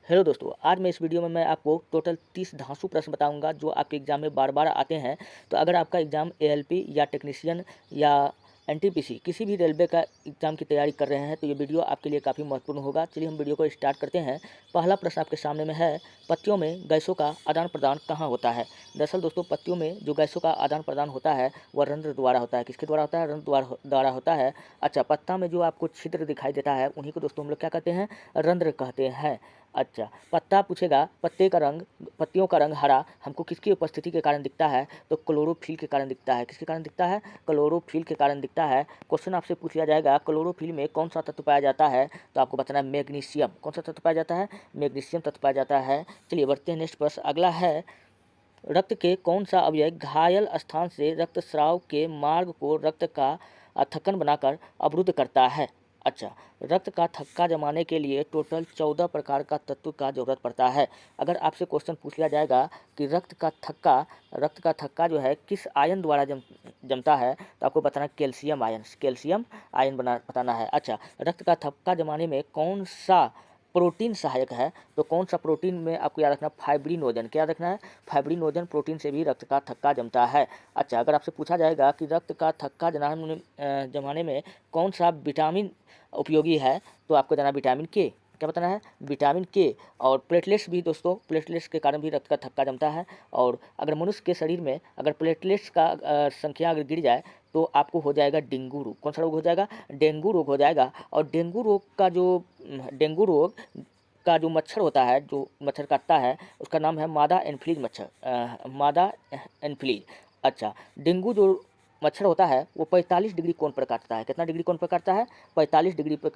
Hello दोस्तों, आज मैं इस वीडियो में मैं आपको टोटल 30 धांसू प्रश्न बताऊंगा जो आपके एग्जाम में बार बार आते हैं। तो अगर आपका एग्जाम एएलपी या टेक्नीशियन या एनटीपीसी किसी भी रेलवे का एग्जाम की तैयारी कर रहे हैं तो ये वीडियो आपके लिए काफ़ी महत्वपूर्ण होगा। चलिए हम वीडियो को स्टार्ट करते हैं। पहला प्रश्न आपके सामने में है, पत्तियों में गैसों का आदान प्रदान कहाँ होता है। दरअसल दोस्तों, पत्तियों में जो गैसों का आदान प्रदान होता है वह रंध्र द्वारा होता है। किसके द्वारा होता है? रंध्र द्वारा होता है। अच्छा, पत्ता में जो आपको छिद्र दिखाई देता है उन्हीं को दोस्तों हम लोग क्या कहते हैं? रंध्र कहते हैं। अच्छा, पत्ता पूछेगा, पत्तियों का रंग हरा हमको किसकी उपस्थिति के कारण दिखता है? तो क्लोरोफिल के कारण दिखता है। किसके कारण दिखता है? क्लोरोफिल के कारण दिखता है। क्वेश्चन आपसे पूछ लिया जाएगा, क्लोरोफिल में कौन सा तत्व पाया जाता है? तो आपको बताना है मैग्नीशियम। कौन सा तत्व पाया जाता है? मैग्नीशियम तत्व पाया जाता है। चलिए बढ़ते हैं नेक्स्ट प्रश्न। अगला है, रक्त के कौन सा अवयव घायल स्थान से रक्तस्राव के मार्ग को रक्त का थक्कन बनाकर अवरुद्ध करता है? अच्छा, रक्त का थक्का जमाने के लिए टोटल 14 प्रकार का तत्व का जरूरत पड़ता है। अगर आपसे क्वेश्चन पूछ लिया जाएगा कि रक्त का थक्का जो है किस आयन द्वारा जमता है, तो आपको बताना कैल्शियम आयन बताना है। अच्छा, रक्त का थक्का जमाने में कौन सा प्रोटीन सहायक है? तो कौन सा प्रोटीन में आपको याद रखना, फाइब्रिनोजन। क्या रखना है? फाइब्रिनोजन प्रोटीन से भी रक्त का थक्का जमता है। अच्छा, अगर आपसे पूछा जाएगा कि रक्त का थक्का जमाने में कौन सा विटामिन उपयोगी है, तो आपको जाना विटामिन के। क्या बताना है? विटामिन के। और प्लेटलेट्स भी दोस्तों, प्लेटलेट्स के कारण भी रक्त का थक्का जमता है। और अगर मनुष्य के शरीर में अगर प्लेटलेट्स का संख्या अगर गिर जाए तो आपको हो जाएगा डेंगू रोग। कौन सा रोग हो जाएगा? डेंगू रोग हो जाएगा। और डेंगू रोग का जो मच्छर होता है, जो मच्छर काटता है, उसका नाम है मादा एनफ्लीज मच्छर, मादा एनफ्लीज। अच्छा, डेंगू जो मच्छर होता है वो 45 डिग्री कोण पर काटता है। कितना डिग्री कोण पर काटता है? 45 डिग्री पर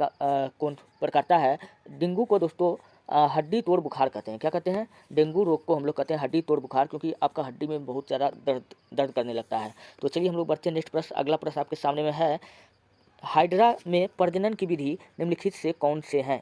कोण पर काटता है। डेंगू को दोस्तों हड्डी तोड़ बुखार कहते हैं। क्या कहते हैं? डेंगू रोग को हम लोग कहते हैं हड्डी तोड़ बुखार, क्योंकि आपका हड्डी में बहुत ज़्यादा दर्द करने लगता है। तो चलिए हम लोग बढ़ते हैं नेक्स्ट प्रश्न। अगला प्रश्न आपके सामने में है, हाइड्रा में प्रजनन की विधि निम्नलिखित से कौन से हैं?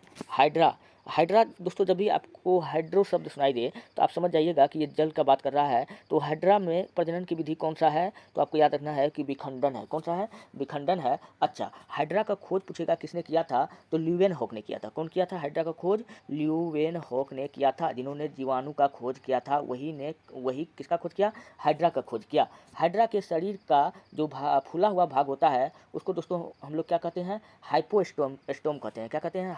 हाइड्रा दोस्तों, जब भी आपको हाइड्रो शब्द सुनाई दे तो आप समझ जाइएगा कि ये जल का बात कर रहा है। तो हाइड्रा में प्रजनन की विधि कौन सा है? तो आपको याद रखना है कि विखंडन है। कौन सा है? विखंडन है। अच्छा, हाइड्रा का खोज पूछेगा किसने किया था? तो ल्यूवेनहॉक ने किया था। कौन किया था हाइड्रा का खोज? ल्यूवेनहॉक ने किया था। जिन्होंने जीवाणु का खोज किया था वही किसका खोज किया? हाइड्रा का खोज किया। हाइड्रा के शरीर का जो फूला हुआ भाग होता है उसको दोस्तों हम लोग क्या कहते हैं? हाइपोस्टोम कहते हैं। क्या कहते हैं?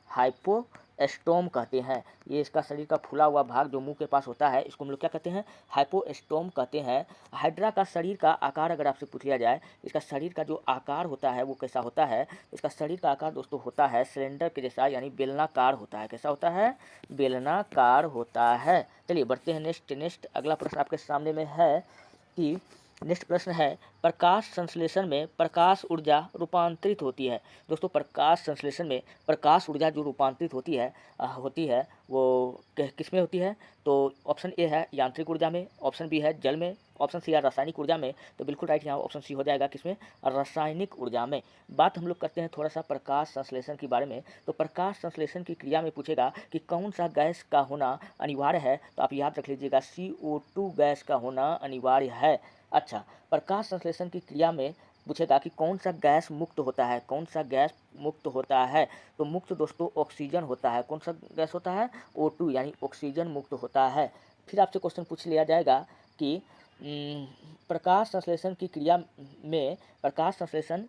हाइपोस्टोम कहते हैं। ये इसका शरीर का फूला हुआ भाग जो मुंह के पास होता है, इसको हम लोग क्या कहते हैं? हाइपोस्टोम कहते हैं। हाइड्रा का शरीर का आकार अगर आपसे पूछ लिया जाए, इसका शरीर का जो आकार होता है वो कैसा होता है? इसका शरीर का आकार दोस्तों होता है सिलेंडर के जैसा, यानी बेलनाकार होता है। कैसा होता है? बेलनाकार होता है। चलिए बढ़ते हैं नेक्स्ट। अगला प्रश्न आपके सामने में है कि नेक्स्ट प्रश्न है, प्रकाश संश्लेषण में प्रकाश ऊर्जा रूपांतरित होती है। दोस्तों, प्रकाश संश्लेषण में प्रकाश ऊर्जा जो रूपांतरित होती है वो किस में होती है? तो ऑप्शन ए है यांत्रिक ऊर्जा में, ऑप्शन बी है जल में, ऑप्शन सी है रासायनिक ऊर्जा में। तो बिल्कुल राइट यहाँ ऑप्शन सी हो जाएगा। किसमें? रासायनिक ऊर्जा में। बात हम लोग करते हैं थोड़ा सा प्रकाश संश्लेषण के बारे में। तो प्रकाश संश्लेषण की क्रिया में पूछेगा कि कौन सा गैस का होना अनिवार्य है, तो आप याद रख लीजिएगा CO2 गैस का होना अनिवार्य है। अच्छा, प्रकाश संश्लेषण की क्रिया में पूछेगा कि कौन सा गैस मुक्त होता है? कौन सा गैस मुक्त होता है? तो मुक्त दोस्तों ऑक्सीजन होता है। कौन सा गैस होता है? O2 यानी ऑक्सीजन मुक्त होता है। फिर आपसे क्वेश्चन पूछ लिया जाएगा कि प्रकाश संश्लेषण की क्रिया में प्रकाश संश्लेषण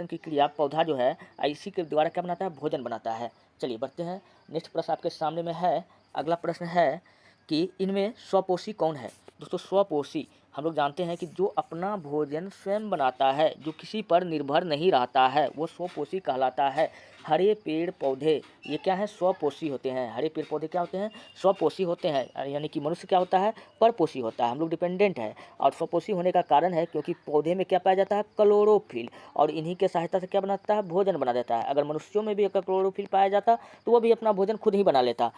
की क्रिया पौधा जो है इसी के द्वारा क्या बनाता है? भोजन बनाता है। चलिए बढ़ते हैं नेक्स्ट प्रश्न आपके सामने में है। अगला प्रश्न है कि इनमें स्वपोषी कौन है? दोस्तों, स्वपोषी हम लोग जानते हैं कि जो अपना भोजन स्वयं बनाता है, जो किसी पर निर्भर नहीं रहता है, वो स्वपोषी कहलाता है। हरे पेड़ पौधे ये क्या है? स्वपोषी होते हैं। हरे पेड़ पौधे क्या होते हैं? स्वपोषी होते हैं। यानी कि मनुष्य क्या होता है? परपोषी होता है। हम लोग डिपेंडेंट है। और स्वपोषी होने का कारण है क्योंकि पौधे में क्या पाया जाता है? क्लोरोफिल। और इन्हीं के सहायता से क्या बनाता है? भोजन बना देता है। अगर मनुष्यों में भी अगर क्लोरोफिल पाया जाता तो वो भी अपना भोजन खुद ही बना लेता।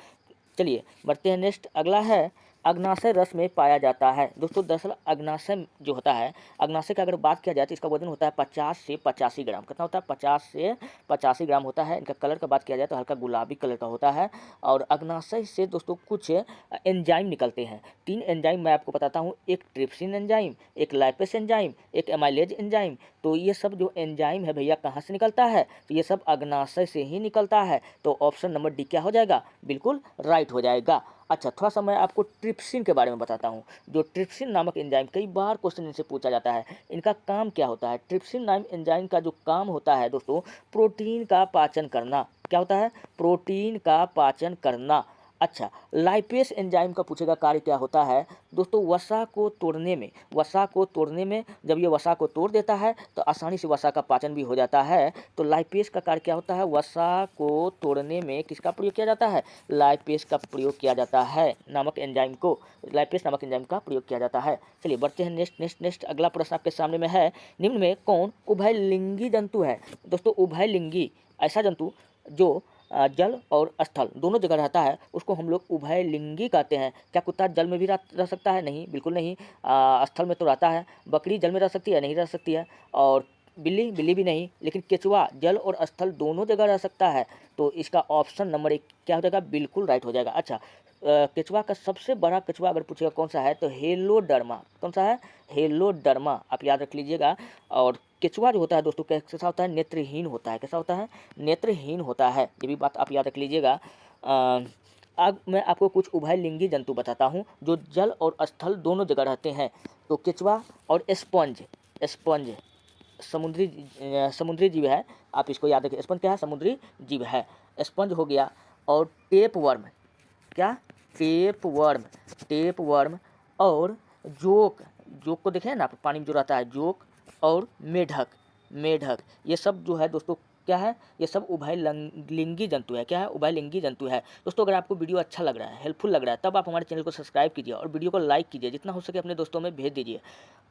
चलिए बढ़ते हैं नेक्स्ट। अगला है अग्नाशय रस में पाया जाता है। दोस्तों दरअसल अग्नाशय जो होता है, अग्नाशय की अगर बात किया जाए तो इसका वजन होता है 50 से 85 ग्राम। कितना होता है? 50 से 85 ग्राम होता है। इनका कलर का बात किया जाए तो हल्का गुलाबी कलर का होता है। और अग्नाशय से दोस्तों कुछ एंजाइम निकलते हैं। 3 एंजाइम मैं आपको बताता हूँ, एक ट्रिप्सिन एंजाइम, एक लाइपेस एंजाइम, एक एमाइलेज एंजाइम। तो ये सब जो एंजाइम है भैया कहाँ से निकलता है? तो ये सब अग्नाशय से ही निकलता है। तो ऑप्शन नंबर डी क्या हो जाएगा? बिल्कुल राइट हो जाएगा। अच्छा, थोड़ा सा मैं आपको ट्रिप्सिन के बारे में बताता हूँ। जो ट्रिप्सिन नामक एंजाइम, कई बार क्वेश्चन इनसे पूछा जाता है, इनका काम क्या होता है? ट्रिप्सिन नाम एंजाइम का जो काम होता है दोस्तों, प्रोटीन का पाचन करना। क्या होता है? प्रोटीन का पाचन करना। अच्छा, लाइपेस एंजाइम का पूछेगा कार्य क्या होता है? दोस्तों वसा को तोड़ने में जब ये वसा को तोड़ देता है तो आसानी से वसा का पाचन भी हो जाता है। तो लाइपेस का कार्य क्या होता है? वसा को तोड़ने में किसका प्रयोग किया जाता है? लाइपेस का प्रयोग किया जाता है। लाइपेस नामक एंजाइम का प्रयोग किया जाता है। चलिए बढ़ते हैं नेक्स्ट। अगला प्रश्न आपके सामने में है, निम्न में कौन उभयलिंगी जंतु है? दोस्तों उभयलिंगी ऐसा जंतु जो जल और स्थल दोनों जगह रहता है, उसको हम लोग उभयलिंगी कहते हैं। क्या कुत्ता जल में भी रह सकता है? नहीं, बिल्कुल नहीं। स्थल में तो रहता है। बकरी जल में रह सकती है? नहीं रह सकती है। और बिल्ली भी नहीं। लेकिन केचुआ जल और स्थल दोनों जगह रह सकता है। तो इसका ऑप्शन नंबर 1 क्या हो जाएगा? बिल्कुल राइट हो जाएगा। अच्छा, केचुआ का सबसे बड़ा केचुआ अगर पूछेगा कौन सा है तो हेलोडर्मा। कौन सा है? हेलोडर्मा, आप याद रख लीजिएगा। और केचुआ जो होता है दोस्तों कैसा होता है? नेत्रहीन होता है। कैसा होता है? नेत्रहीन होता है। ये भी बात आप याद रख लीजिएगा। अब मैं आपको कुछ उभयलिंगी जंतु बताता हूँ जो जल और स्थल दोनों जगह रहते हैं। तो केचुआ और स्पंज समुद्री जीव है। आप इसको याद रखिए। स्पंज क्या है? समुद्री जीव है। स्पंज हो गया। और टेपवर्म, क्या? टेपवर्म और जोक को देखें ना, पानी में जो रहता है, जोक और मेढक ये सब जो है दोस्तों क्या है? ये सब उभयलिंगी जंतु है। क्या है? उभयलिंगी जंतु है। दोस्तों अगर आपको वीडियो अच्छा लग रहा है, हेल्पफुल लग रहा है, तब आप हमारे चैनल को सब्सक्राइब कीजिए और वीडियो को लाइक कीजिए, जितना हो सके अपने दोस्तों में भेज दीजिए।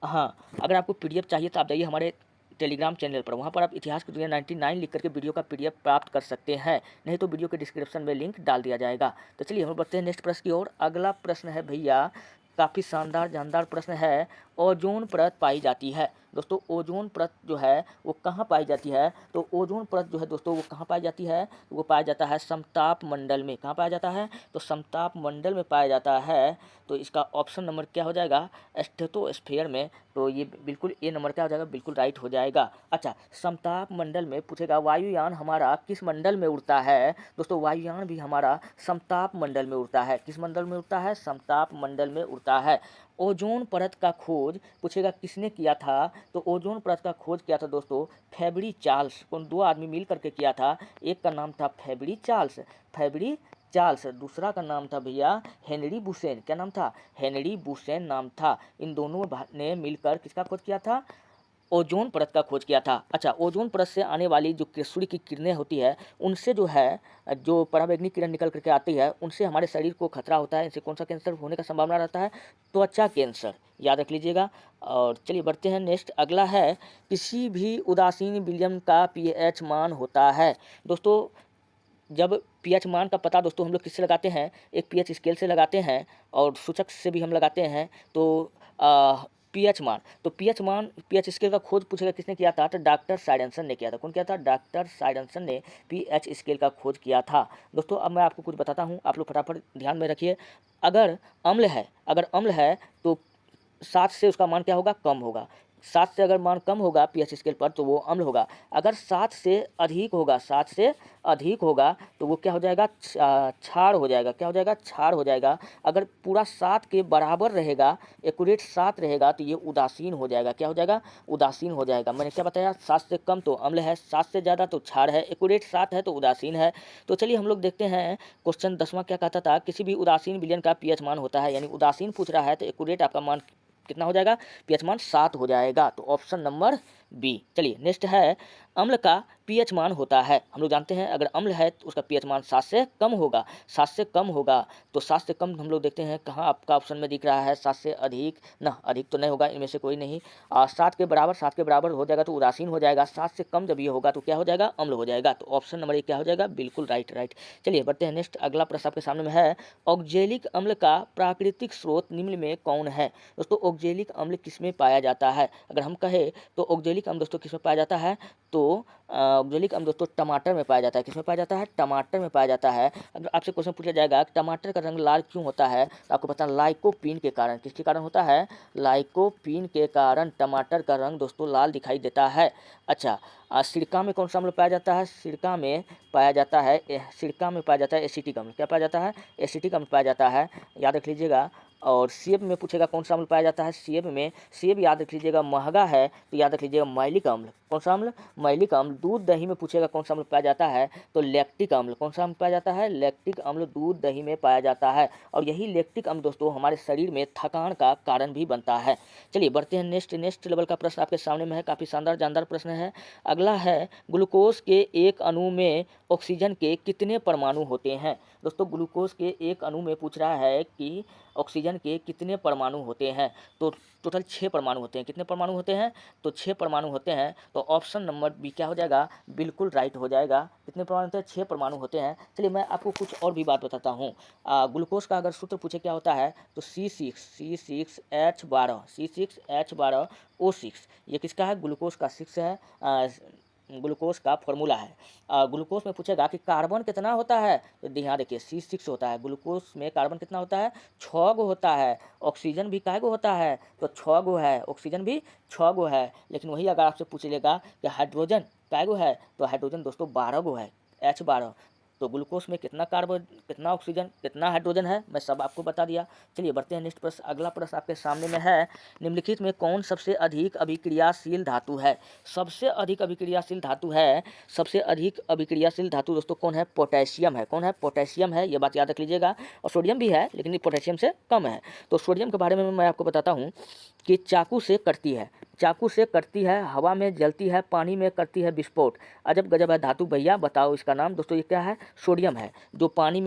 हाँ, अगर आपको पीडीएफ चाहिए तो आप जाइए हमारे टेलीग्राम चैनल पर, वहाँ पर आप इतिहास की दुनिया 99 लिख करके वीडियो का पीडीएफ प्राप्त कर सकते हैं। नहीं तो वीडियो के डिस्क्रिप्शन में लिंक डाल दिया जाएगा। तो चलिए हम बढ़ते हैं नेक्स्ट प्रश्न की ओर। अगला प्रश्न है भैया, काफ़ी शानदार प्रश्न है। ओजोन परत पाई जाती है। दोस्तों ओजोन परत जो है वो कहाँ पाई जाती है? तो ओजोन परत जो है दोस्तों वो कहाँ पाई जाती है? वो पाया जाता है समताप मंडल में। कहाँ पाया जाता है? तो समताप मंडल में पाया जाता है। तो इसका ऑप्शन नंबर क्या हो जाएगा? स्ट्रेटोस्फीयर में। तो ये बिल्कुल ए नंबर क्या हो जाएगा? बिल्कुल राइट हो जाएगा। अच्छा, समताप मंडल में पूछेगा वायुयान हमारा किस मंडल में उड़ता है? दोस्तों वायुयान भी हमारा समताप मंडल में उड़ता है। किस मंडल में उड़ता है? समताप मंडल में उड़ता है। ओजोन परत का खोज पूछेगा किसने किया था? तो ओजोन परत का खोज किया था दोस्तों फेबरी चार्ल्स। कौन? 2 आदमी मिल करके किया था। एक का नाम था फेबरी चार्ल्स, दूसरा का नाम था भैया हेनरी बुसेन। क्या नाम था? हेनरी बुसेन नाम था। इन दोनों ने मिलकर किसका खोज किया था? ओजोन परत का खोज किया था। अच्छा, ओजोन परत से आने वाली जो सूर्य की किरणें होती है, उनसे जो है जो पराबैंगनी किरण निकल करके आती है, उनसे हमारे शरीर को खतरा होता है। इनसे कौन सा कैंसर होने का संभावना रहता है? त्वचा कैंसर, याद रख लीजिएगा। और चलिए बढ़ते हैं नेक्स्ट। अगला है, किसी भी उदासीन विलयन का पीएच मान होता है। दोस्तों जब पीएच मान का पता दोस्तों हम लोग किससे लगाते हैं? एक पीएच स्केल से लगाते हैं और सूचक से भी हम लगाते हैं। तो पीएच मान पीएच स्केल का खोज पूछेगा किसने किया था? तो डॉक्टर साइडेंसन ने किया था। कौन किया था? डॉक्टर साइडेंसन ने पीएच स्केल का खोज किया था। दोस्तों अब मैं आपको कुछ बताता हूँ, आप लोग फटाफट ध्यान में रखिए। अगर अम्ल है तो 7 से उसका मान क्या होगा? कम होगा। 7 से अगर मान कम होगा पीएच स्केल पर तो वो अम्ल होगा। अगर 7 से अधिक होगा तो वो क्या हो जाएगा? क्षार हो जाएगा। क्या हो जाएगा? क्षार हो जाएगा। अगर पूरा 7 के बराबर रहेगा, एक्यूरेट 7 रहेगा तो ये उदासीन हो जाएगा। क्या हो जाएगा? उदासीन हो जाएगा। मैंने क्या बताया? 7 से कम तो अम्ल है, 7 से ज़्यादा तो क्षार है, एक्यूरेट 7 है तो उदासीन है। तो चलिए हम लोग देखते हैं क्वेश्चन 10वां क्या कहता था? किसी भी उदासीन विलयन का पीएच मान होता है। यानी उदासीन पूछ रहा है तो एक्यूरेट आपका मान कितना हो जाएगा? पीएच मान 7 हो जाएगा। तो ऑप्शन नंबर बी। चलिए नेक्स्ट है, अम्ल का पीएच मान होता है। हम लोग जानते हैं अगर अम्ल है तो उसका पीएच मान 7 से कम होगा, 7 से कम होगा। तो 7 से कम हम लोग देखते हैं कहाँ आपका ऑप्शन में दिख रहा है, 7 से अधिक ना, अधिक तो नहीं होगा, इनमें से कोई नहीं। 7 के बराबर, 7 के बराबर हो जाएगा तो उदासीन हो जाएगा, 7 से कम जब ये होगा तो क्या हो जाएगा, अम्ल हो जाएगा। तो ऑप्शन नंबर 1 क्या हो जाएगा, बिल्कुल राइट। चलिए बढ़ते हैं नेक्स्ट, अगला प्रश्न आपके सामने में है, ऑक्जेलिक अम्ल का प्राकृतिक स्रोत निम्न में कौन है। दोस्तों ऑक्जेलिक अम्ल किसमें पाया जाता है, अगर हम कहें तो ऑक्जेलिक अम्ल दोस्तों किसमें पाया जाता है, तो ऑक्जेलिक अम्ल दोस्तों टमाटर में पाया जाता है। किसमें पाया जाता है, टमाटर में पाया जाता है। अगर आपसे क्वेश्चन पूछा जाएगा टमाटर का रंग लाल क्यों होता है, तो आपको पता है लाइकोपीन के कारण। किसके कारण होता है, लाइकोपीन के कारण टमाटर का रंग दोस्तों लाल दिखाई देता है। अच्छा, सिरका में कौन सा अम्ल पाया जाता है, सिरका में पाया जाता है, सिरका में पाया जाता है एसिटिक अम्ल। क्या पाया जाता है, एसिटिक अम्ल पाया जाता है, याद रख लीजिएगा। और सेब में पूछेगा कौन सा अम्ल पाया जाता है, सेब में, सेब याद रख लीजिएगा महंगा है तो याद रख लीजिएगा मैलिक अम्ल। कौन सा अम्ल, मैलिक अम्ल। दूध दही में पूछेगा कौन सा अम्ल पाया जाता है, तो लैक्टिक अम्ल। कौन सा अम्ल पाया जाता है, लैक्टिक अम्ल दूध दही में पाया जाता है। और यही लैक्टिक अम्ल दोस्तों हमारे शरीर में थकान का कारण भी बनता है। चलिए बढ़ते हैं नेक्स्ट लेवल का प्रश्न आपके सामने में है, काफ़ी शानदार जानदार प्रश्न है। अगला है, ग्लूकोज के एक अणु में ऑक्सीजन के कितने परमाणु होते हैं। दोस्तों ग्लूकोज के एक अणु में पूछ रहा है कि ऑक्सीजन के कितने परमाणु होते हैं, तो टोटल 6 परमाणु होते हैं। कितने परमाणु होते हैं, तो 6 परमाणु होते हैं। तो ऑप्शन नंबर बी क्या हो जाएगा, बिल्कुल राइट हो जाएगा। कितने परमाणु होते हैं, 6 परमाणु होते हैं। चलिए मैं आपको कुछ और भी बात बताता हूँ। ग्लूकोज का अगर सूत्र पूछे क्या होता है, तो C6H12 C6H12O6। ये किसका है, ग्लूकोज का 6 है, ग्लूकोज का फॉर्मूला है। ग्लूकोज में पूछेगा कि कार्बन कितना होता है, तो यहाँ देखिए C6 होता है। ग्लूकोज में कार्बन कितना होता है, 6 गो होता है। ऑक्सीजन भी कै गो होता है, तो 6 गो है, ऑक्सीजन भी 6 गो है। लेकिन वही अगर आपसे पूछ लेगा कि हाइड्रोजन कै गो है, तो हाइड्रोजन दोस्तों 12 गो है, H12। तो ग्लूकोज में कितना कार्बन, कितना ऑक्सीजन, कितना हाइड्रोजन है, मैं सब आपको बता दिया। चलिए बढ़ते हैं नेक्स्ट प्रश्न, अगला प्रश्न आपके सामने में है, निम्नलिखित में कौन सबसे अधिक अभिक्रियाशील धातु है। सबसे अधिक अभिक्रियाशील धातु है, सबसे अधिक अभिक्रियाशील धातु दोस्तों कौन है, पोटेशियम है। कौन है, पोटेशियम है, ये बात याद रख लीजिएगा। और सोडियम भी है लेकिन ये पोटेशियम से कम है। तो सोडियम के बारे में मैं आपको बताता हूँ कि चाकू से कटती है, चाकू से कटती है, हवा में जलती है, पानी में करती है विस्फोट। अजब गजब है धातु भैया, बताओ इसका नाम। दोस्तों ये क्या है, सोडियम है, जो पानी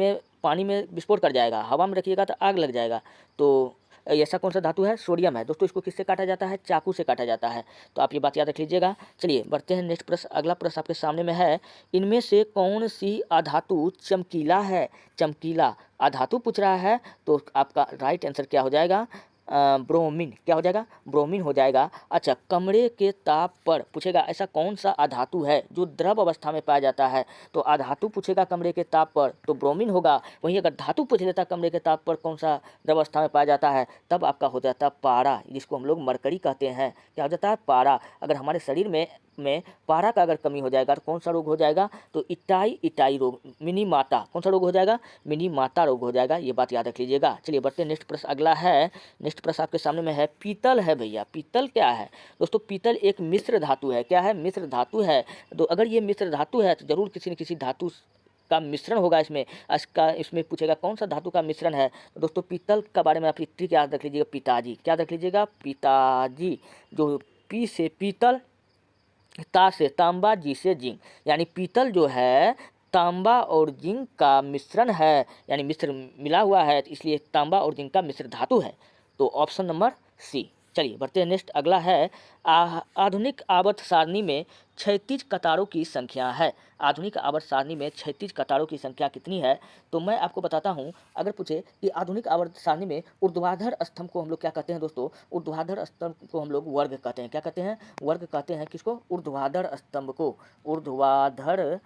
में विस्फोट कर जाएगा, हवा में रखिएगा तो आग लग जाएगा। तो ऐसा कौन सा धातु है, सोडियम है। दोस्तों इसको किससे काटा जाता है, चाकू से काटा जाता है। तो आप ये बात याद रख लीजिएगा। चलिए बढ़ते हैं नेक्स्ट प्रश्न, अगला प्रश्न आपके सामने में है, इनमें से कौन सी अधातु चमकीला है। चमकीला अधातु पूछ रहा है, तो आपका राइट आंसर क्या हो जाएगा, ब्रोमीन। क्या हो जाएगा, ब्रोमीन हो जाएगा। अच्छा, कमरे के ताप पर पूछेगा ऐसा कौन सा अधातु है जो द्रव अवस्था में पाया जाता है, तो अधातु पूछेगा कमरे के ताप पर तो ब्रोमीन होगा। वहीं अगर धातु पूछ लेता कमरे के ताप पर कौन सा द्रव अवस्था में पाया जाता है, तब आपका हो जाता है पारा, जिसको हम लोग मरकरी कहते हैं। क्या हो जाता है, पारा। अगर हमारे शरीर में पारा का अगर कमी हो जाएगा तो कौन सा रोग हो जाएगा, तो इटाई रोग, मिनी माता। कौन सा रोग हो जाएगा, मिनी माता रोग हो जाएगा। ये बात याद रख लीजिएगा। चलिए बढ़ते हैं नेक्स्ट प्रश्न, अगला है, नेक्स्ट प्रश्न आपके सामने में है, पीतल है भैया। पीतल क्या है, दोस्तों पीतल एक मिश्र धातु है। क्या है, मिश्र धातु है। तो अगर ये मिश्र धातु है तो जरूर किसी न किसी धातु का मिश्रण होगा इसमें पूछेगा कौन सा धातु का मिश्रण है। तो दोस्तों पीतल का बारे में आप ट्रिक याद रख लीजिएगा, पिताजी। क्या रख लीजिएगा, पिताजी। जो पी से पीतल, ता से तांबा, जी से जिंक, यानी पीतल जो है तांबा और जिंक का मिश्रण है, यानी मिश्र मिला हुआ है, इसलिए तांबा और जिंक का मिश्र धातु है। तो ऑप्शन नंबर सी। चलिए बढ़ते हैं नेक्स्ट, अगला है, आधुनिक आवर्त सारणी में क्षैतिज कतारों की संख्या है। आधुनिक आवर्त सारणी में क्षैतिज कतारों की संख्या कितनी है, तो मैं आपको बताता हूं। अगर पूछे कि आधुनिक आवर्त सारणी में ऊर्ध्वाधर स्तंभ को हम लोग क्या कहते हैं दोस्तों, ऊर्ध्वाधर स्तंभ को हम लोग वर्ग कहते हैं। क्या कहते हैं, वर्ग कहते हैं। किसको, ऊर्ध्वाधर स्तंभ को, ऊर्ध्वाधर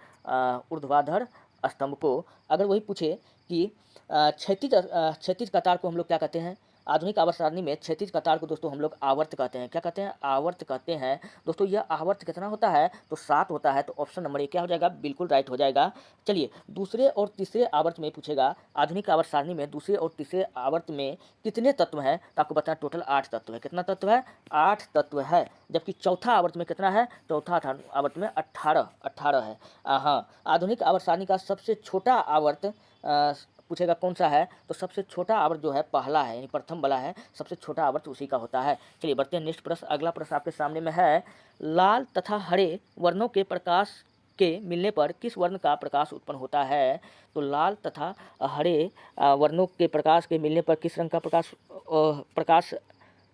स्तंभ को। अगर वही पूछे कि क्षैतिज कतार को हम लोग क्या कहते हैं, आधुनिक आवर्त सारणी में क्षैतिज कतार को दोस्तों हम लोग आवर्त कहते हैं। क्या कहते हैं, आवर्त कहते हैं। दोस्तों यह आवर्त कितना होता है, तो 7 होता है। तो ऑप्शन नंबर 1 क्या हो जाएगा, बिल्कुल राइट हो जाएगा। चलिए दूसरे और तीसरे आवर्त में पूछेगा, आधुनिक आवर्त सारणी में दूसरे और तीसरे आवर्त में कितने तत्व हैं, तो आपको बताना टोटल 8 तत्व है। कितना तत्व है, 8 तत्व है। जबकि चौथा आवर्त में कितना है, चौथा आवर्त में 18 है। हाँ, आधुनिक आवर्त सारणी का सबसे छोटा आवर्त पूछेगा कौन सा है, तो सबसे छोटा आवर्त जो है पहला है, यानी प्रथम वाला है, सबसे छोटा आवर्त उसी का होता है। चलिए बढ़ते हैं नेक्स्ट प्रश्न। अगला प्रश्न आपके सामने में है, लाल तथा हरे वर्णों के प्रकाश के मिलने पर किस वर्ण का प्रकाश उत्पन्न होता है? तो लाल तथा हरे वर्णों के प्रकाश के मिलने पर किस रंग का प्रकाश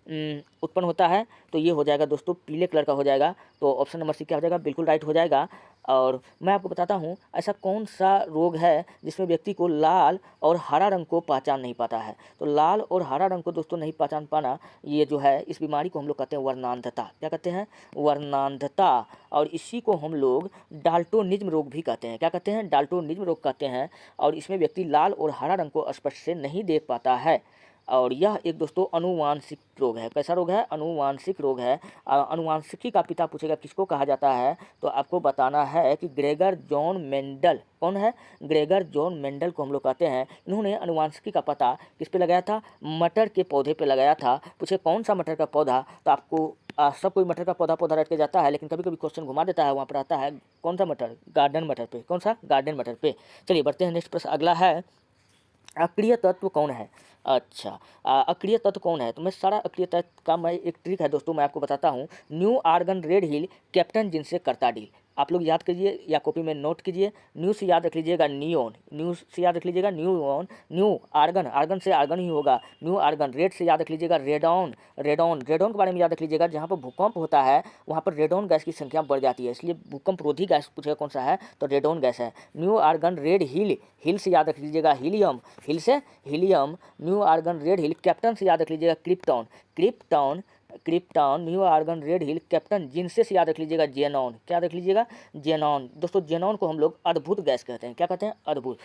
उत्पन्न होता है? तो ये हो जाएगा दोस्तों पीले कलर का हो जाएगा। तो ऑप्शन नंबर सी क्या हो जाएगा, बिल्कुल राइट हो जाएगा। और मैं आपको बताता हूँ ऐसा कौन सा रोग है जिसमें व्यक्ति को लाल और हरा रंग को पहचान नहीं पाता है। तो लाल और हरा रंग को दोस्तों नहीं पहचान पाना, ये जो है इस बीमारी को हम लोग कहते हैं वर्णांधता। क्या कहते हैं? वर्णांधता। और इसी को हम लोग डाल्टोनिज्म रोग भी कहते हैं। क्या कहते हैं? डाल्टोनिज्म रोग कहते हैं। और इसमें व्यक्ति लाल और हरा रंग को स्पष्ट से नहीं देख पाता है। और यह एक दोस्तों अनुवांशिक रोग है। कैसा रोग है? अनुवांशिक रोग है। अनुवांशिकी का पिता पूछेगा किसको कहा जाता है, तो आपको बताना है कि ग्रेगर जॉन मेंडल। कौन है? ग्रेगर जॉन मेंडल को हम लोग कहते हैं। इन्होंने अनुवांशिकी का पता किस पे लगाया था? मटर के पौधे पे लगाया था। पूछे कौन सा मटर का पौधा, तो आपको सब कोई मटर का पौधा रट के जाता है, लेकिन कभी कभी क्वेश्चन घुमा देता है, वहाँ पर आता है कौन सा मटर? गार्डन मटर पे। कौन सा? गार्डन मटर पे। चलिए बढ़ते हैं नेक्स्ट प्रश्न। अगला है, अक्रिय तत्व कौन है? अच्छा, अक्रिय तत्व कौन है? तो मैं सारा अक्रिय तत्व का मैं एक ट्रिक है दोस्तों, मैं आपको बताता हूँ। New argon red hill captain जिनसे करता डील। आप लोग याद कीजिए या कॉपी में नोट कीजिए। न्यू से याद रख लीजिएगा नियोन, न्यू से याद रख लीजिएगा न्यूऑन, न्यू आर्गन, आर्गन से आर्गन ही होगा, न्यू आर्गन। रेड से याद रख लीजिएगा रेडॉन, रेडॉन, रेडॉन के बारे में याद रख लीजिएगा। जहाँ पर भूकंप होता है वहाँ पर रेडॉन गैस की संख्या बढ़ जाती है, इसलिए भूकंप रोधी गैस पूछेगा कौन सा है, तो रेडॉन गैस है। New argon red hill, hill से याद रख लीजिएगा हीलियम, हिल से helium. New argon red hill captain से याद रख लीजिएगा krypton, krypton, krypton. New argon red hill captain जिनसे से याद रख लीजिएगा जेनॉन। क्या रख लीजिएगा? जेनॉन। दोस्तों जेनॉन को हम लोग अद्भुत गैस कहते हैं। क्या कहते हैं? अद्भुत।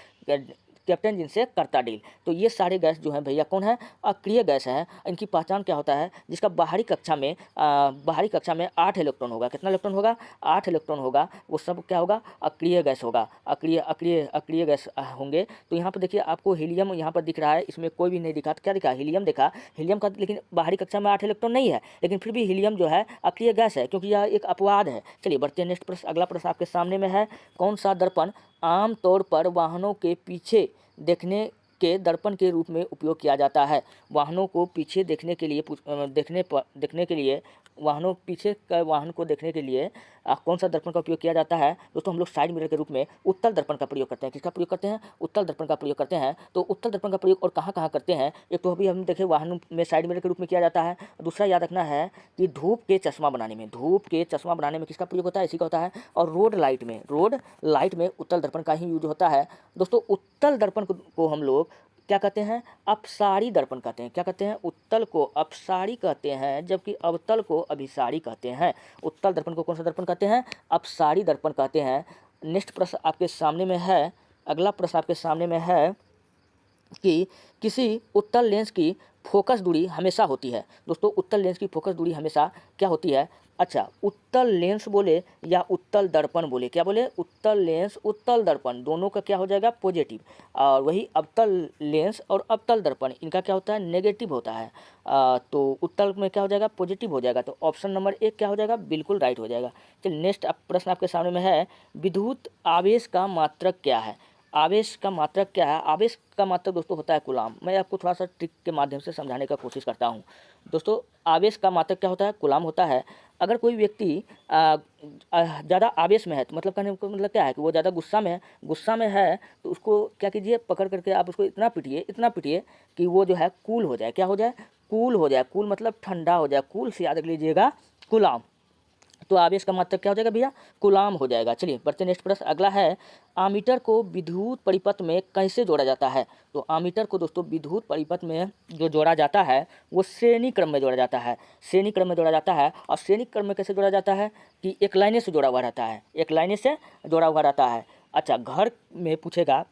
कैप्टन जिनसे करता डील। तो ये सारे गैस जो हैं भैया कौन है? अक्रिय गैस है। इनकी पहचान क्या होता है? जिसका बाहरी कक्षा में 8 इलेक्ट्रॉन होगा। कितना इलेक्ट्रॉन होगा? 8 इलेक्ट्रॉन होगा। वो सब क्या होगा? अक्रिय गैस होगा। अक्रिय गैस होंगे। तो यहाँ पर देखिए आपको हीलियम यहाँ पर दिख रहा है, इसमें कोई भी नहीं दिखा। तो क्या दिखा? हीलियम दिखा। हीलियम का लेकिन बाहरी कक्षा में 8 इलेक्ट्रॉन नहीं है, लेकिन फिर भी हीलियम जो है अक्रिय गैस है, क्योंकि यह एक अपवाद है। चलिए बढ़ते हैं नेक्स्ट प्रश्न। अगला प्रश्न आपके सामने में है, कौन सा दर्पण आमतौर पर वाहनों के पीछे देखने के दर्पण के रूप में उपयोग किया जाता है? वाहनों को पीछे देखने के लिए वाहन को देखने के लिए कौन सा दर्पण का उपयोग किया जाता है? दोस्तों हम लोग साइड मिरर के रूप में उत्तल दर्पण का प्रयोग करते हैं। किसका प्रयोग करते हैं? उत्तल दर्पण का प्रयोग करते हैं। तो उत्तल दर्पण का प्रयोग और कहाँ कहाँ करते हैं? एक तो अभी हम देखें वाहनों में साइड मिरर के रूप में किया जाता है। दूसरा याद रखना है कि धूप के चश्मा बनाने में किसका प्रयोग होता है? इसी का होता है। और रोड लाइट में उत्तल दर्पण का ही यूज होता है। दोस्तों उत्तल दर्पण को हम लोग क्या कहते हैं? अपसारी दर्पण कहते हैं। क्या कहते हैं? उत्तल को अपसारी कहते हैं, जबकि अवतल को अभिसारी कहते हैं। उत्तल दर्पण को कौन सा दर्पण कहते हैं? अपसारी दर्पण कहते हैं। नेक्स्ट प्रश्न आपके सामने में है, अगला प्रश्न आपके सामने में है कि किसी उत्तल लेंस की फोकस दूरी हमेशा होती है। दोस्तों उत्तल लेंस की फोकस दूरी हमेशा क्या होती है? अच्छा, उत्तल लेंस बोले या उत्तल दर्पण बोले? क्या बोले? उत्तल लेंस, उत्तल दर्पण, दोनों का क्या हो जाएगा? पॉजिटिव। और वही अवतल लेंस और अवतल दर्पण, इनका क्या होता है? नेगेटिव होता है। तो उत्तल में क्या हो जाएगा? पॉजिटिव हो जाएगा। तो ऑप्शन नंबर 1 क्या हो जाएगा? बिल्कुल राइट हो जाएगा। चलिए नेक्स्ट प्रश्न आपके सामने में है, विद्युत आवेश का मात्रक क्या है? आवेश का मात्रक क्या है? आवेश का मात्रक दोस्तों होता है कूलाम। मैं आपको थोड़ा सा ट्रिक के माध्यम से समझाने का कोशिश करता हूँ। दोस्तों आवेश का मात्रक क्या होता है? कूलाम होता है। अगर कोई व्यक्ति ज़्यादा आवेश में है, तो मतलब कहने का मतलब क्या है कि वो ज़्यादा गुस्सा में है, तो उसको क्या कीजिए? पकड़ करके आप उसको इतना पीटिए कि वो जो है कूल हो जाए। क्या हो जाए? कूल हो जाए। कूल मतलब ठंडा हो जाए। कूल से याद रख लीजिएगा कूलाम। तो आवेश का मात्रक क्या हो जाएगा भैया? कूलाम हो जाएगा। चलिए बढ़ते नेक्स्ट प्रश्न। अगला है, आमीटर को विद्युत परिपथ में कैसे जोड़ा जाता है? तो आमीटर को दोस्तों विद्युत परिपथ में जो जोड़ा जाता है वो श्रेणी क्रम में जोड़ा जाता है। श्रेणी क्रम में जोड़ा जाता है। और श्रेणी क्रम में कैसे जोड़ा जाता है? कि एक लाइने से जोड़ा हुआ रहता है, एक लाइने से जोड़ा हुआ रहता है। अच्छा, घर में पूछेगा,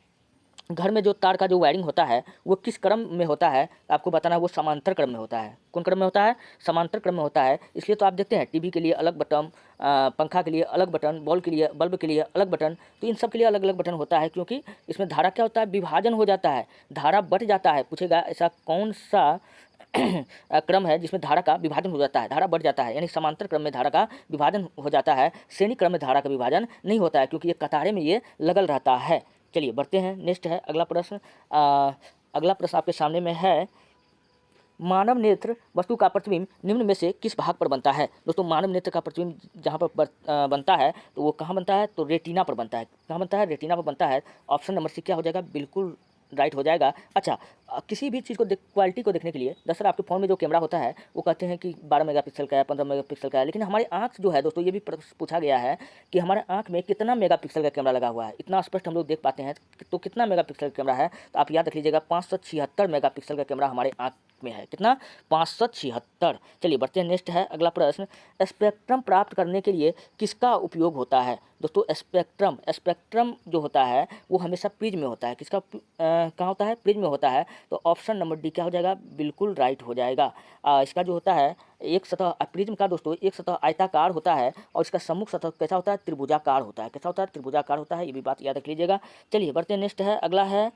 घर में जो तार का जो वायरिंग होता है वो किस क्रम में होता है? आपको बताना है वो समांतर क्रम में होता है। कौन क्रम में होता है? समांतर क्रम में होता है। इसलिए तो आप देखते हैं टीवी के लिए अलग बटन, पंखा के लिए अलग बटन, बल्ब के लिए अलग बटन, तो इन सब के लिए अलग अलग बटन होता है, क्योंकि इसमें धारा क्या होता है? विभाजन हो जाता है, धारा बट जाता है। पूछेगा ऐसा कौन सा क्रम है जिसमें धारा का विभाजन हो जाता है, धारा बढ़ जाता है? यानी समांतर क्रम में धारा का विभाजन हो जाता है। श्रेणी क्रम में धारा का विभाजन नहीं होता है, क्योंकि ये कतारे में ये लगल रहता है। चलिए बढ़ते हैं, नेक्स्ट है अगला प्रश्न। अगला प्रश्न आपके सामने में है, मानव नेत्र वस्तु का प्रतिबिंब निम्न में से किस भाग पर बनता है। दोस्तों मानव नेत्र का प्रतिबिंब जहाँ पर बनता है तो वो कहाँ बनता है, तो रेटिना पर बनता है। कहाँ बनता है, रेटिना पर बनता है। ऑप्शन नंबर सी क्या हो जाएगा, बिल्कुल राइट हो जाएगा। अच्छा, किसी भी चीज़ को क्वालिटी को देखने के लिए, दरअसल आपके फ़ोन में जो कैमरा होता है वो कहते हैं कि 12 मेगापिक्सल का है, 15 मेगापिक्सल का है, लेकिन हमारी आँख जो है दोस्तों, ये भी पूछा गया है कि हमारे आँख में कितना मेगापिक्सल का कैमरा लगा हुआ है। इतना स्पष्ट हम लोग देख पाते हैं, तो कितना मेगापिक्सल का कैमरा है, तो आप याद रख लीजिएगा 576 मेगापिक्सल का कैमरा हमारे आँख में है। कितना, 576। चलिए बढ़ते हैं, नेक्स्ट है अगला प्रश्न, स्पेक्ट्रम प्राप्त करने के लिए किसका उपयोग होता है। दोस्तों स्पेक्ट्रम जो होता है वो हमेशा प्रिज्म में होता है। किसका कहाँ होता है, प्रिज्म में होता है। तो ऑप्शन नंबर डी क्या हो जाएगा, बिल्कुल राइट हो जाएगा। इसका जो होता है एक सतह, प्रिज्म का दोस्तों एक सतह आयताकार होता है और इसका सम्मुख सतह कैसा होता है, त्रिभुजाकार होता है। कैसा होता है, त्रिभुजाकार होता है, ये भी बात याद रख लीजिएगा। चलिए बढ़ते हैं, नेक्स्ट है अगला है,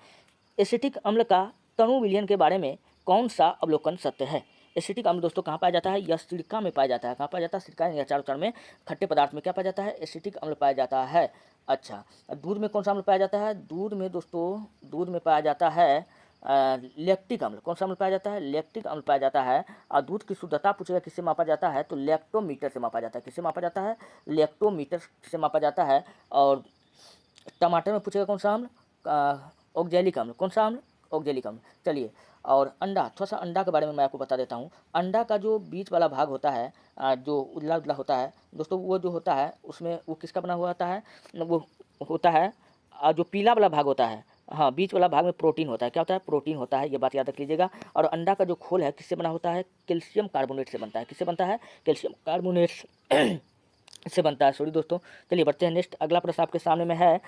एसिटिक अम्ल का तणु विलयन के बारे में कौन सा अवलोकन सत्य है। एसिटिक अम्ल दोस्तों कहाँ पाया जाता है, यह सिरका में पाया जाता है। कहाँ पाया जाता है, सिरका या चारों में खट्टे पदार्थ में क्या पाया जाता है, एसिटिक अम्ल पाया जाता है। अच्छा, दूध में कौन सा अम्ल पाया जाता है, दूध में दोस्तों, दूध में पाया जाता है लैक्टिक अम्ल। कौन सा अम्ल पाया जाता है, लैक्टिक अम्ल पाया जाता है। और दूध की शुद्धता पूछेगा किससे मापा जाता है, तो लैक्टोमीटर से मापा जाता है। किससे मापा जाता है, लैक्टोमीटर से मापा जाता है। और टमाटर में पूछेगा कौन सा अम्ल, ऑक्जेलिक अम्ल। कौन सा अम्ल, ऑक्जेलिक अम्ल। चलिए, और अंडा, थोड़ा सा अंडा के बारे में मैं आपको बता देता हूँ। अंडा का जो बीच वाला भाग होता है, जो उजला उजला होता है दोस्तों, वो जो होता है उसमें वो किसका बना हुआ होता है, वो होता है जो पीला वाला भाग होता है, हाँ बीच वाला भाग में प्रोटीन होता है। क्या होता है, प्रोटीन होता है, ये बात याद रख लीजिएगा। और अंडा का जो खोल है किससे बना होता है, कैल्शियम कार्बोनेट से बनता है। किससे बनता है, कैल्शियम कार्बोनेट से बनता है, सॉरी दोस्तों। चलिए बढ़ते हैं, नेक्स्ट अगला प्रश्न आपके सामने में है,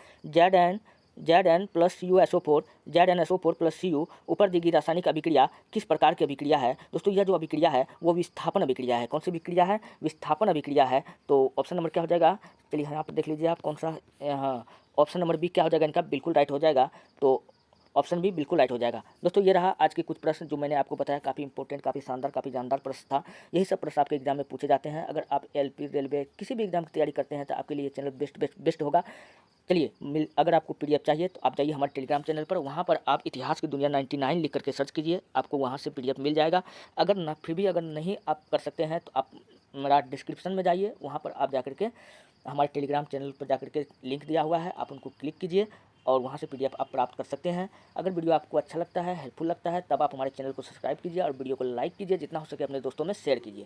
Zn plus CuSO4, ZnSO4 plus Cu ऊपर दी गई रासायनिक अभिक्रिया किस प्रकार की अभिक्रिया है। दोस्तों यह जो अभिक्रिया है वो विस्थापन अभिक्रिया है। कौन सी अभिक्रिया है, विस्थापन अभिक्रिया है। तो ऑप्शन नंबर क्या हो जाएगा, चलिए यहाँ पर देख लीजिए आप कौन सा, हाँ ऑप्शन नंबर बी क्या हो जाएगा इनका, बिल्कुल राइट हो जाएगा। तो ऑप्शन बी बिल्कुल राइट हो जाएगा। दोस्तों ये रहा आज के कुछ प्रश्न जो मैंने आपको बताया, काफ़ी इंपॉर्टेंट, काफ़ी शानदार, काफ़ी जानदार प्रश्न था। यही सब प्रश्न आपके एग्जाम में पूछे जाते हैं। अगर आप LP, रेलवे किसी भी एग्जाम की तैयारी करते हैं तो आपके लिए चैनल बेस्ट होगा। चलिए अगर आपको PDF चाहिए तो आप जाइए हमारे टेलीग्राम चैनल पर, वहाँ पर आप इतिहास की दुनिया 99 लिख करके सर्च कीजिए, आपको वहाँ से PDF मिल जाएगा। अगर ना फिर भी अगर नहीं आप कर सकते हैं तो आप मेरा डिस्क्रिप्शन में जाइए, वहाँ पर आप जाकर के हमारे टेलीग्राम चैनल पर जाकर के लिंक दिया हुआ है, आप उनको क्लिक कीजिए और वहाँ से PDF आप प्राप्त कर सकते हैं। अगर वीडियो आपको अच्छा लगता है, हेल्पफुल लगता है, तब आप हमारे चैनल को सब्सक्राइब कीजिए और वीडियो को लाइक कीजिए, जितना हो सके अपने दोस्तों में शेयर कीजिए।